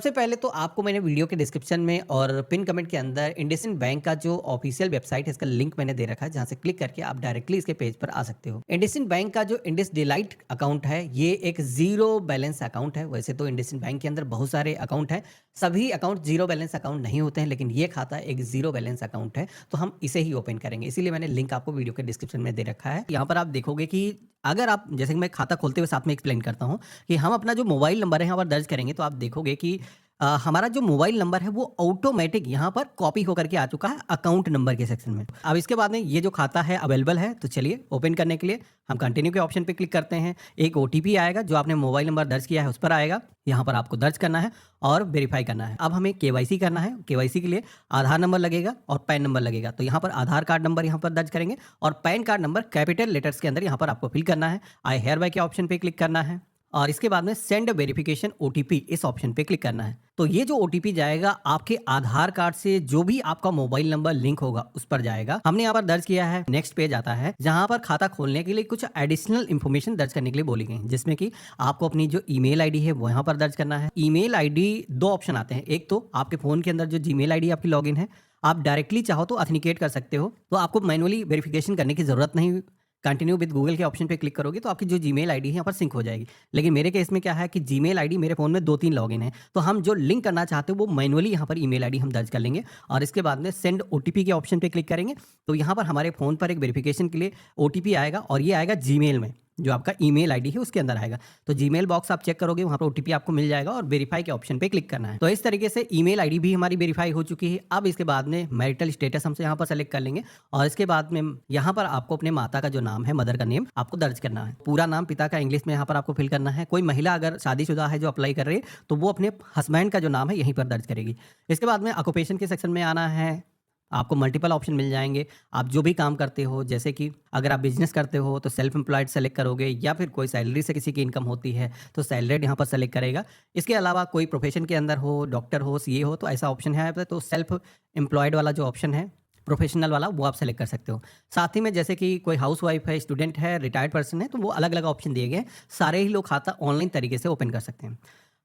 सबसे पहले तो आपको मैंने वीडियो के डिस्क्रिप्शन में और पिन कमेंट के अंदर इंडसइंड बैंक का जो ऑफिशियल वेबसाइट है इसका लिंक मैंने दे रखा है, जहां से क्लिक करके आप डायरेक्टली इसके पेज पर आ सकते हो। इंडसइंड बैंक का जो इंडस डिलाइट अकाउंट है ये एक जीरो बैलेंस अकाउंट है। वैसे तो इंडसइंड बैंक के अंदर बहुत सारे अकाउंट हैं, सभी अकाउंट जीरो बैलेंस अकाउंट नहीं होते हैं, लेकिन ये खाता एक जीरो बैलेंस अकाउंट है, तो हम इसे ही ओपन करेंगे। इसीलिए मैंने लिंक आपको वीडियो के डिस्क्रिप्शन में दे रखा है। यहाँ पर आप देखोगे कि अगर आप, जैसे कि मैं खाता खोलते हुए साथ में एक्सप्लेन करता हूँ कि हम अपना जो मोबाइल नंबर है यहाँ पर दर्ज करेंगे, तो आप देखोगे कि हमारा जो मोबाइल नंबर है वो ऑटोमेटिक यहाँ पर कॉपी होकर के आ चुका है अकाउंट नंबर के सेक्शन में। अब इसके बाद में ये जो खाता है अवेलेबल है, तो चलिए ओपन करने के लिए हम कंटिन्यू के ऑप्शन पे क्लिक करते हैं। एक ओटीपी आएगा जो आपने मोबाइल नंबर दर्ज किया है उस पर आएगा, यहाँ पर आपको दर्ज करना है और वेरीफाई करना है। अब हमें केवाईसी करना है। केवाईसी के लिए आधार नंबर लगेगा और पैन नंबर लगेगा, तो यहाँ पर आधार कार्ड नंबर यहाँ पर दर्ज करेंगे और pan card number capital letters के अंदर यहाँ पर आपको फिल करना है। आई हेयर बाय के ऑप्शन पे क्लिक करना है और इसके बाद में सेंड वेरिफिकेशन ओटीपी इस ऑप्शन पे क्लिक करना है। तो ये जो ओटीपी जाएगा आपके आधार कार्ड से जो भी आपका मोबाइल नंबर लिंक होगा उस पर जाएगा। हमने यहाँ पर दर्ज किया है। नेक्स्ट पेज आता है जहां पर खाता खोलने के लिए कुछ एडिशनल इन्फॉर्मेशन दर्ज करने के लिए बोली गई, जिसमें कि आपको अपनी जो ईमेल आईडी है वो यहाँ पर दर्ज करना है। ईमेल आईडी दो ऑप्शन आते हैं, एक तो आपके फोन के अंदर जो जीमेल आईडी आपकी लॉगिन है आप डायरेक्टली चाहो तो ऑथेंटिकेट कर सकते हो, तो आपको मैनुअली वेरिफिकेशन करने की जरूरत नहीं। कंटिन्यू विद गूगल के ऑप्शन पे क्लिक करोगे तो आपकी जो जीमेल आईडी है यहाँ पर सिंक हो जाएगी। लेकिन मेरे केस में क्या है कि जीमेल आईडी मेरे फोन में 2-3 लॉगिन है, तो हम जो लिंक करना चाहते हो वो मैनुअली यहाँ पर ईमेल आईडी हम दर्ज कर लेंगे और इसके बाद में सेंड ओटीपी के ऑप्शन पे क्लिक करेंगे। तो यहाँ पर हमारे फोन पर एक वेरिफिकेशन के लिए ओटीपी आएगा और ये आएगा जीमेल में, जो आपका ईमेल आईडी है उसके अंदर आएगा। तो जीमेल बॉक्स आप चेक करोगे, वहाँ पर ओटीपी आपको मिल जाएगा और वेरीफाई के ऑप्शन पे क्लिक करना है। तो इस तरीके से ईमेल आईडी भी हमारी वेरीफाई हो चुकी है। अब इसके बाद में मैरिटल स्टेटस हमसे यहाँ पर सेलेक्ट कर लेंगे और इसके बाद में यहाँ पर आपको अपने माता का जो नाम है, मदर का नेम आपको दर्ज करना है। पूरा नाम पिता का इंग्लिश में यहाँ पर आपको फिल करना है। कोई महिला अगर शादीशुदा है जो अप्लाई कर रही है तो वो अपने हस्बैंड का जो नाम है यहीं पर दर्ज करेगी। इसके बाद में ऑक्यूपेशन के सेक्शन में आना है। आपको मल्टीपल ऑप्शन मिल जाएंगे। आप जो भी काम करते हो, जैसे कि अगर आप बिजनेस करते हो तो सेल्फ एम्प्लॉयड सेलेक्ट करोगे, या फिर कोई सैलरी से किसी की इनकम होती है तो सैलरीड यहाँ पर सेलेक्ट करेगा। इसके अलावा कोई प्रोफेशन के अंदर हो, डॉक्टर हो, सीए हो, तो ऐसा ऑप्शन है यहाँ पे। तो सेल्फ एम्प्लॉयड वाला जो ऑप्शन है, प्रोफेशनल वाला, वो आप सेलेक्ट कर सकते हो। साथ ही में जैसे कि कोई हाउस वाइफ है, स्टूडेंट है, रिटायर्ड पर्सन है, तो वो अलग अलग ऑप्शन दिए गए हैं। सारे ही लोग खाता ऑनलाइन तरीके से ओपन कर सकते हैं।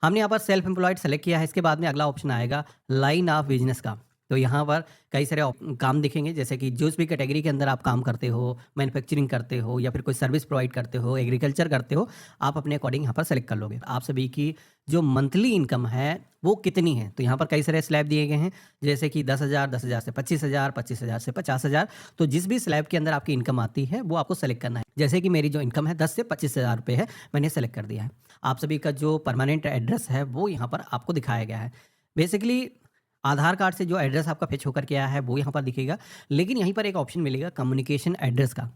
हमने यहाँ पर सेल्फ एम्प्लॉयड सेलेक्ट किया है। इसके बाद में अगला ऑप्शन आएगा लाइन ऑफ बिजनेस का। तो यहाँ पर कई सारे काम दिखेंगे, जैसे कि जिस भी कैटेगरी के अंदर आप काम करते हो, मैन्युफैक्चरिंग करते हो या फिर कोई सर्विस प्रोवाइड करते हो, एग्रीकल्चर करते हो, आप अपने अकॉर्डिंग यहाँ पर सेलेक्ट कर लोगे। आप सभी की जो मंथली इनकम है वो कितनी है, तो यहाँ पर कई सारे स्लैब दिए गए हैं, जैसे कि 10,000, 10,000 से 25,000, 25,000 से 50,000। तो जिस भी स्लैब के अंदर आपकी इनकम आती है वो आपको सेलेक्ट करना है। जैसे कि मेरी जो इनकम है 10 से 25,000 रुपये है, मैंने सेलेक्ट कर दिया है। आप सभी का जो परमानेंट एड्रेस है वो यहाँ पर आपको दिखाया गया है। बेसिकली आधार कार्ड से जो एड्रेस आपका फेच होकर के आया है वो यहाँ पर दिखेगा, लेकिन यहीं पर एक ऑप्शन मिलेगा कम्युनिकेशन एड्रेस का।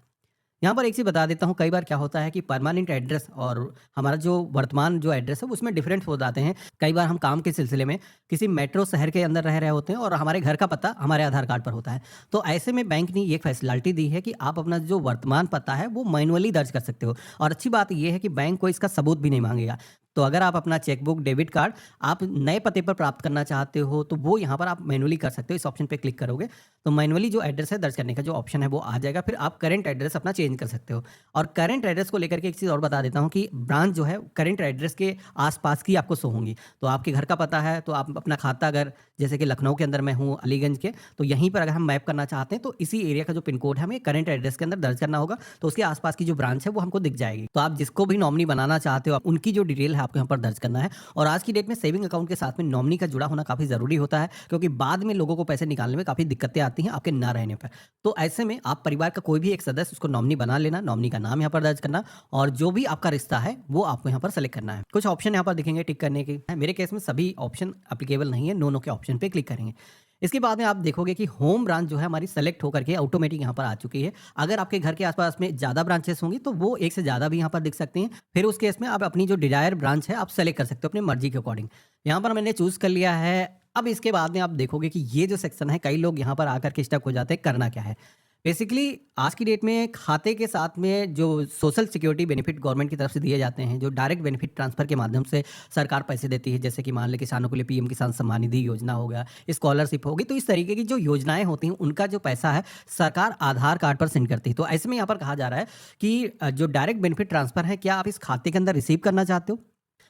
यहाँ पर एक चीज़ बता देता हूँ, कई बार क्या होता है कि परमानेंट एड्रेस और हमारा जो वर्तमान जो एड्रेस है उसमें डिफरेंट हो जाते हैं। कई बार हम काम के सिलसिले में किसी मेट्रो शहर के अंदर रह रहे होते हैं और हमारे घर का पता हमारे आधार कार्ड पर होता है। तो ऐसे में बैंक ने ये फैसिलिटी दी है कि आप अपना जो वर्तमान पता है वो मैनुअली दर्ज कर सकते हो। और अच्छी बात ये है कि बैंक को इसका सबूत भी नहीं मांगेगा। तो अगर आप अपना चेकबुक, डेबिट कार्ड आप नए पते पर प्राप्त करना चाहते हो तो वो यहाँ पर आप मैनुअली कर सकते हो। इस ऑप्शन पे क्लिक करोगे तो मैनुअली जो एड्रेस है दर्ज करने का जो ऑप्शन है वो आ जाएगा। फिर आप करंट एड्रेस अपना चेंज कर सकते हो। और करंट एड्रेस को लेकर के एक चीज़ और बता देता हूँ कि ब्रांच जो है करंट एड्रेस के आसपास की आपको शो होंगी। तो आपके घर का पता है तो आप अपना खाता, अगर जैसे कि लखनऊ के अंदर मैं हूँ, अलीगंज के, तो यहीं पर अगर हम मैप करना चाहते हैं तो इसी एरिया का जो पिन कोड है हमें करंट एड्रेस के अंदर दर्ज करना होगा। तो उसके आसपास की जो ब्रांच है वो हमको दिख जाएगी। तो आप जिसको भी नॉमिनी बनाना चाहते हो उनकी जो डिटेल है आपको यहाँ पर दर्ज करना है। और आज की डेट में सेविंग अकाउंट के साथ में नॉमिनी का जुड़ा होना काफ़ी ज़रूरी होता है, क्योंकि बाद में लोगों को पैसे निकालने में काफ़ी दिक्कतें आती हैं आपके ना रहने पर। तो ऐसे में आप परिवार का कोई भी एक सदस्य उसको नॉमिनी बना लेना, नॉमिनी का नाम यहाँ पर दर्ज करना और जो भी आपका रिश्ता है वो आपको यहाँ पर सेलेक्ट करना है। कुछ ऑप्शन यहाँ पर दिखेंगे टिक करने के। मेरे केस में सभी ऑप्शन एप्लीकेबल नहीं है, नो के ऑप्शन पे क्लिक करेंगे। इसके बाद में आप देखोगे कि होम ब्रांच जो है हमारी सेलेक्ट होकर के ऑटोमेटिक यहाँ पर आ चुकी है। अगर आपके घर के आसपास में ज़्यादा ब्रांचेस होंगी तो वो एक से ज़्यादा भी यहाँ पर दिख सकती हैं। फिर उस केस में आप अपनी जो डिजायर ब्रांच है आप सेलेक्ट कर सकते हो अपनी मर्जी के अकॉर्डिंग। यहाँ पर मैंने चूज़ कर लिया है। अब इसके बाद में आप देखोगे कि ये जो सेक्शन है, कई लोग यहाँ पर आकर के स्टक हो जाते हैं, करना क्या है। बेसिकली आज की डेट में खाते के साथ में जो सोशल सिक्योरिटी बेनिफिट गवर्नमेंट की तरफ से दिए जाते हैं, जो डायरेक्ट बेनिफिट ट्रांसफर के माध्यम से सरकार पैसे देती है, जैसे कि मान लें किसानों के लिए पीएम किसान सम्मान निधि योजना होगा, स्कॉलरशिप होगी, तो इस तरीके की जो योजनाएं होती हैं उनका जो पैसा है सरकार आधार कार्ड पर सेंड करती है। तो ऐसे में यहाँ पर कहा जा रहा है कि जो डायरेक्ट बेनिफिट ट्रांसफर है, क्या आप इस खाते के अंदर रिसीव करना चाहते हो?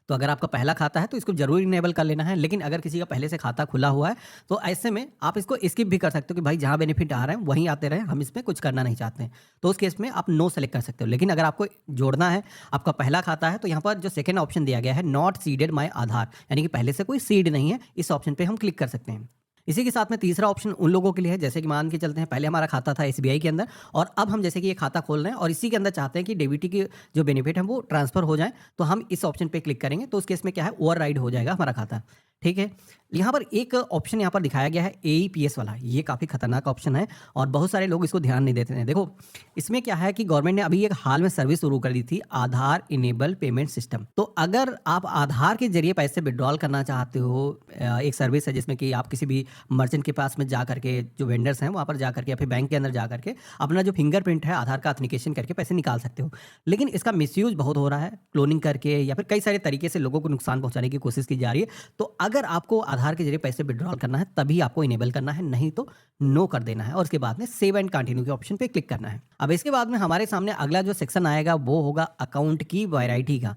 तो अगर आपका पहला खाता है तो इसको ज़रूर इनेबल कर लेना है। लेकिन अगर किसी का पहले से खाता खुला हुआ है तो ऐसे में आप इसको स्किप भी कर सकते हो कि भाई जहाँ बेनिफिट आ रहे हैं वहीं आते रहें, हम इसमें कुछ करना नहीं चाहते हैं। तो उस केस में आप नो सेलेक्ट कर सकते हो। लेकिन अगर आपको जोड़ना है, आपका पहला खाता है, तो यहाँ पर जो सेकंड ऑप्शन दिया गया है नॉट सीडेड माय आधार, यानी कि पहले से कोई सीड नहीं है, इस ऑप्शन पे हम क्लिक कर सकते हैं। इसी के साथ में तीसरा ऑप्शन उन लोगों के लिए है जैसे कि मान के चलते हैं पहले हमारा खाता था एसबीआई के अंदर और अब हम जैसे कि ये खाता खोल रहे हैं और इसी के अंदर चाहते हैं कि डीबीटी की जो बेनिफिट है वो ट्रांसफर हो जाए, तो हम इस ऑप्शन पे क्लिक करेंगे। तो उस केस में क्या है, ओवरराइड हो जाएगा हमारा खाता। ठीक है, यहाँ पर एक ऑप्शन यहाँ पर दिखाया गया है एईपीएस वाला, ये काफ़ी खतरनाक ऑप्शन है और बहुत सारे लोग इसको ध्यान नहीं देते हैं। देखो इसमें क्या है कि गवर्नमेंट ने अभी एक हाल में सर्विस शुरू कर दी थी, आधार इनेबल पेमेंट सिस्टम। तो अगर आप आधार के जरिए पैसे विड्रॉल करना चाहते हो, एक सर्विस है जिसमें कि आप किसी भी मर्चेंट के पास में जा करके, जो वेंडर्स हैं वहाँ पर जा करके या फिर बैंक के अंदर जा करके अपना जो फिंगरप्रिंट है आधार का ऑथेंटिकेशन करके पैसे निकाल सकते हो। लेकिन इसका मिसयूज बहुत हो रहा है, क्लोनिंग करके या फिर कई सारे तरीके से लोगों को नुकसान पहुंचाने की कोशिश की जा रही है। तो अगर आपको आधार के जरिए पैसे विड्रॉल करना है तभी आपको इनेबल करना है, नहीं तो नो कर देना है और उसके बाद में सेव एंड कंटिन्यू के ऑप्शन पे क्लिक करना है। अब इसके बाद में हमारे सामने अगला जो सेक्शन आएगा वो होगा अकाउंट की वैरायटी का।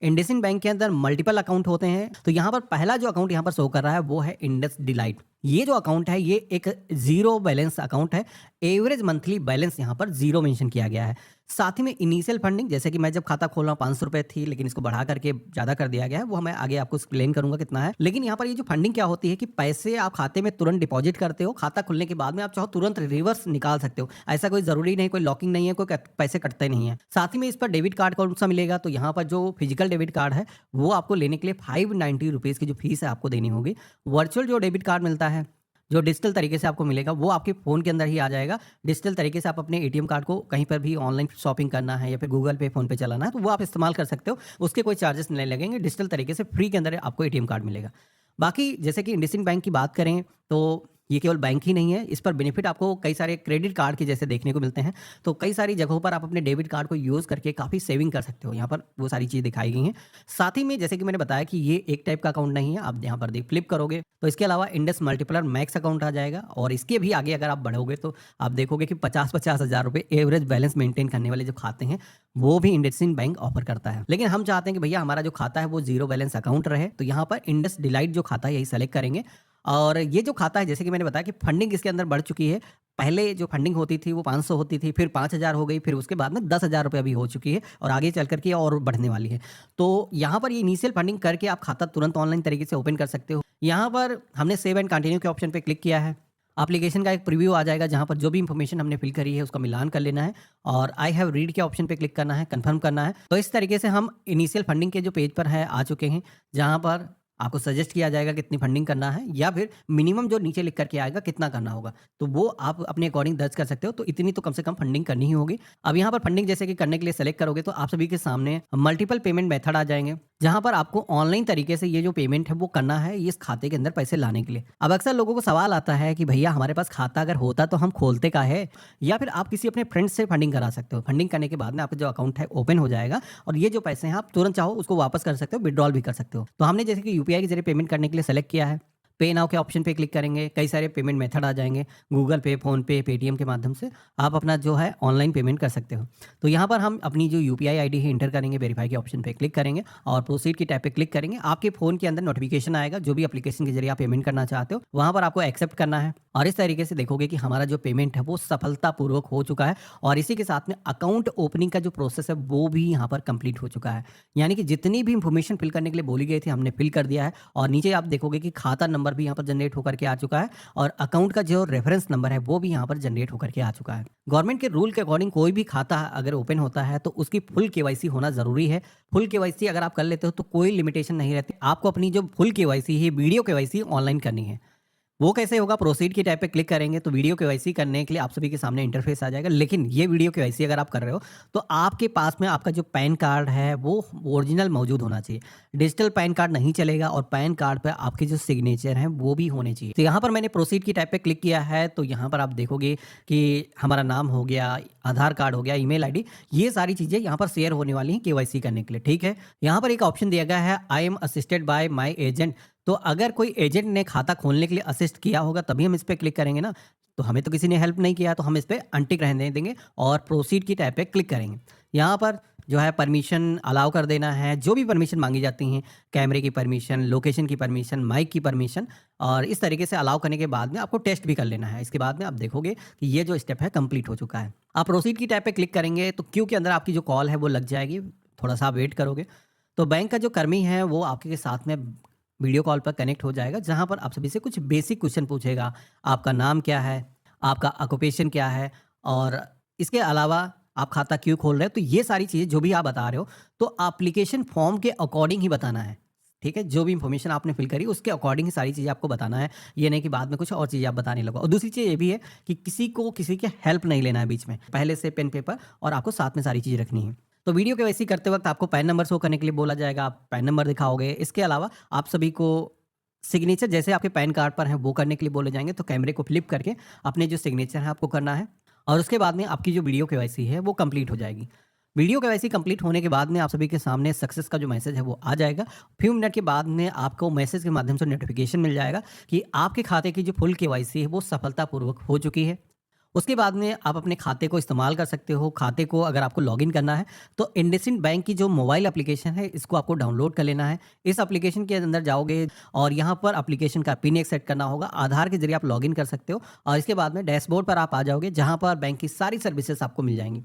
इंडसइंड बैंक के अंदर मल्टीपल अकाउंट होते हैं, तो यहाँ पर पहला जो अकाउंट यहाँ पर शो कर रहा है वो है इंडस डिलाइट। ये जो अकाउंट है ये एक जीरो बैलेंस अकाउंट है, एवरेज मंथली बैलेंस यहाँ पर जीरो मेंशन किया गया है। साथ ही में इनिशियल फंडिंग, जैसे कि मैं जब खाता खोल रहा हूँ 500 रुपये थी, लेकिन इसको बढ़ा करके ज़्यादा कर दिया गया है, वो मैं आगे आपको एक्सप्लेन करूंगा कितना है। लेकिन यहाँ पर ये जो फंडिंग क्या होती है कि पैसे आप खाते में तुरंत डिपॉजिट करते हो, खाता खुलने के बाद में आप चाहो तुरंत रिवर्स निकाल सकते हो, ऐसा कोई जरूरी नहीं, कोई लॉकिंग नहीं है, कोई पैसे कटते नहीं है। साथ ही में इस पर डेबिट कार्ड कौन सा मिलेगा, तो यहाँ पर जो फिजिकल डेबिट कार्ड है वो आपको लेने के लिए 590 रुपीज़ की जो फीस है आपको देनी होगी। वर्चुअल जो डेबिट कार्ड मिलता है जो डिजिटल तरीके से आपको मिलेगा वो आपके फ़ोन के अंदर ही आ जाएगा। डिजिटल तरीके से आप अपने एटीएम कार्ड को कहीं पर भी ऑनलाइन शॉपिंग करना है या फिर गूगल पे, फ़ोन पे चलाना है तो वो आप इस्तेमाल कर सकते हो, उसके कोई चार्जेस नहीं लगेंगे। डिजिटल तरीके से फ्री के अंदर आपको एटीएम कार्ड मिलेगा। बाकी जैसे कि इंडसइंड बैंक की बात करें तो ये केवल बैंक ही नहीं है, इस पर बेनिफिट आपको कई सारे क्रेडिट कार्ड के जैसे देखने को मिलते हैं। तो कई सारी जगहों पर आप अपने डेबिट कार्ड को यूज़ करके काफ़ी सेविंग कर सकते हो, यहाँ पर वो सारी चीज़ दिखाई गई हैं। साथ ही में जैसे कि मैंने बताया कि ये एक टाइप का अकाउंट नहीं है, आप यहाँ पर फ्लिप करोगे तो इसके अलावा इंडस मल्टीप्लर मैक्स अकाउंट आ जाएगा और इसके भी आगे अगर आप बढ़ोगे तो आप देखोगे कि 50-50 हज़ार रुपये एवरेज बैलेंस मेंटेन करने वाले जो खाते हैं वो भी इंडसइंड बैंक ऑफर करता है। लेकिन हम चाहते हैं कि भैया हमारा जो खाता है वो जीरो बैलेंस अकाउंट रहे, तो यहाँ पर इंडस डिलाइट जो खाता है यही सेलेक्ट करेंगे। और ये जो खाता है जैसे कि मैंने बताया कि फंडिंग इसके अंदर बढ़ चुकी है। पहले जो फंडिंग होती थी वो 500 होती थी, फिर 5000 हो गई, फिर उसके बाद में 10,000 रुपये अभी हो चुकी है और आगे चल कर के और बढ़ने वाली है। तो यहाँ पर ये इनिशियल फंडिंग करके आप खाता तुरंत ऑनलाइन तरीके से ओपन कर सकते हो। यहाँ पर हमने सेव एंड कंटिन्यू के ऑप्शन पे क्लिक किया है। एप्लीकेशन का एक प्रीव्यू आ जाएगा जहाँ पर जो भी इंफॉर्मेशन हमने फिल करी है उसका मिलान कर लेना है और आई हैव रीड के ऑप्शन पे क्लिक करना है, कंफर्म करना है। तो इस तरीके से हम इनिशियल फंडिंग के जो पेज पर है आ चुके हैं, जहाँ पर आपको सजेस्ट किया जाएगा कितनी फंडिंग करना है या फिर मिनिमम जो नीचे लिख करके आएगा कितना करना होगा, तो वो आप अपने अकॉर्डिंग दर्ज कर सकते हो। तो इतनी तो कम से कम फंडिंग करनी ही होगी। अब यहाँ पर फंडिंग जैसे कि करने के लिए सेलेक्ट करोगे तो आप सभी के सामने मल्टीपल पेमेंट मेथड आ जाएंगे, जहां पर आपको ऑनलाइन तरीके से ये जो पेमेंट है वो करना है इस खाते के अंदर पैसे लाने के लिए। अब अक्सर लोगों को सवाल आता है कि भैया हमारे पास खाता अगर होता तो हम खोलते का है, या फिर आप किसी अपने फ्रेंड से फंडिंग करा सकते हो। फंडिंग करने के बाद में आपका जो अकाउंट है ओपन हो जाएगा और ये जो पैसे हैं आप तुरंत चाहो उसको वापस कर सकते हो, विड्रॉल भी कर सकते हो। तो हमने जैसे कि यूपीआई के जरिए पेमेंट करने के लिए सेलेक्ट किया है, पे नाउ के ऑप्शन पे क्लिक करेंगे, कई सारे पेमेंट मेथड आ जाएंगे, गूगल पे, फोन पे, पेटीएम के माध्यम से आप अपना जो है ऑनलाइन पेमेंट कर सकते हो। तो यहाँ पर हम अपनी जो यूपीआई आईडी है इंटर करेंगे, वेरीफाई के ऑप्शन पे क्लिक करेंगे और प्रोसीड की टैब पे क्लिक करेंगे। आपके फोन के अंदर नोटिफिकेशन आएगा, जो भी एप्लीकेशन के जरिए आप पेमेंट करना चाहते हो वहाँ पर आपको एक्सेप्ट करना है और इस तरीके से देखोगे कि हमारा जो पेमेंट है वो सफलतापूर्वक हो चुका है और इसी के साथ में अकाउंट ओपनिंग का जो प्रोसेस है वो भी यहाँ पर कंप्लीट हो चुका है। यानी कि जितनी भी इंफॉर्मेशन फिल करने के लिए बोली गई थी हमने फिल कर दिया है और नीचे आप देखोगे कि खाता नंबर भी यहाँ पर जनरेट होकर के आ चुका है और अकाउंट का जो रेफरेंस नंबर है वो भी यहाँ पर जनरेट होकर के आ चुका है। गवर्नमेंट के रूल के अकॉर्डिंग कोई भी खाता अगर ओपन होता है तो उसकी फुल केवाईसी होना जरूरी है। फुल केवाईसी अगर आप कर लेते हो तो कोई लिमिटेशन नहीं रहती, आपको अपनी जो फुल केवाईसी है, वीडियो केवाईसी ऑनलाइन करनी है। वो कैसे होगा, प्रोसीड की टैब पे क्लिक करेंगे तो वीडियो केवाईसी करने के लिए आप सभी के सामने इंटरफेस आ जाएगा। लेकिन ये वीडियो केवाईसी अगर आप कर रहे हो तो आपके पास में आपका जो पैन कार्ड है वो ओरिजिनल मौजूद होना चाहिए। डिजिटल पैन कार्ड नहीं चलेगा और पैन कार्ड पे आपके जो सिग्नेचर हैं वो भी होने चाहिए। तो यहाँ पर मैंने प्रोसीड की टैब पे क्लिक किया है तो यहाँ पर आप देखोगे कि हमारा नाम हो गया, आधार कार्ड हो गया, ईमेल आईडी, ये सारी चीज़ें यहाँ पर शेयर होने वाली हैं केवाईसी करने के लिए। ठीक है, यहाँ पर एक ऑप्शन दिया गया है I am assisted by my agent. तो अगर कोई एजेंट ने खाता खोलने के लिए असिस्ट किया होगा तभी हम इस पर क्लिक करेंगे ना, तो हमें तो किसी ने हेल्प नहीं किया तो हम इस पर अनटिक रहने देंगे और प्रोसीड की टैब पे क्लिक करेंगे। यहाँ पर जो है परमिशन अलाउ कर देना है, जो भी परमिशन मांगी जाती हैं, कैमरे की परमिशन, लोकेशन की परमिशन, माइक की परमिशन, और इस तरीके से अलाउ करने के बाद में आपको टेस्ट भी कर लेना है। इसके बाद में आप देखोगे कि ये जो स्टेप है कंप्लीट हो चुका है। आप प्रोसीड की टैब पे क्लिक करेंगे तो क्यू के अंदर आपकी जो कॉल है वो लग जाएगी, थोड़ा सा आप वेट करोगे तो बैंक का जो कर्मी है वो आपके के साथ में वीडियो कॉल पर कनेक्ट हो जाएगा, जहाँ पर आप सभी से कुछ बेसिक क्वेश्चन पूछेगा। आपका नाम क्या है, आपका ऑक्यूपेशन क्या है, और इसके अलावा आप खाता क्यों खोल रहे हो, तो ये सारी चीज़ें जो भी आप बता रहे हो तो एप्लीकेशन फॉर्म के अकॉर्डिंग ही बताना है। ठीक है, जो भी इंफॉर्मेशन आपने फिल करी उसके अकॉर्डिंग ही सारी चीज़ें आपको बताना है। ये नहीं कि बाद में कुछ और चीज़ें आप बताने लगो। और दूसरी चीज़ ये भी है कि किसी को किसी के हेल्प नहीं लेना है बीच में, पहले से पेन पेपर और आपको साथ में सारी चीज़ रखनी है। तो वीडियो केवाईसी करते वक्त आपको पैन नंबर शो करने के लिए बोला जाएगा, आप पैन नंबर दिखाओगे। इसके अलावा आप सभी को सिग्नेचर जैसे आपके पैन कार्ड पर हैं वो करने के लिए बोले जाएंगे, तो कैमरे को फ्लिप करके अपने जो सिग्नेचर है आपको करना है, और उसके बाद में आपकी जो वीडियो केवाईसी है वो कंप्लीट हो जाएगी। वीडियो केवाईसी कंप्लीट होने के बाद में आप सभी के सामने सक्सेस का जो मैसेज है वो आ जाएगा। फ्यू मिनट के बाद में आपको मैसेज के माध्यम से नोटिफिकेशन मिल जाएगा कि आपके खाते की जो फुल केवाईसी है वो सफलतापूर्वक हो चुकी है। उसके बाद में आप अपने खाते को इस्तेमाल कर सकते हो। खाते को अगर आपको लॉगिन करना है तो इंडसइंड बैंक की जो मोबाइल एप्लीकेशन है इसको आपको डाउनलोड कर लेना है। इस एप्लीकेशन के अंदर जाओगे और यहाँ पर एप्लीकेशन का पिन एक सेट करना होगा। आधार के जरिए आप लॉगिन कर सकते हो और इसके बाद में डैशबोर्ड पर आप आ जाओगे, जहाँ पर बैंक की सारी सर्विसेज आपको मिल जाएंगी।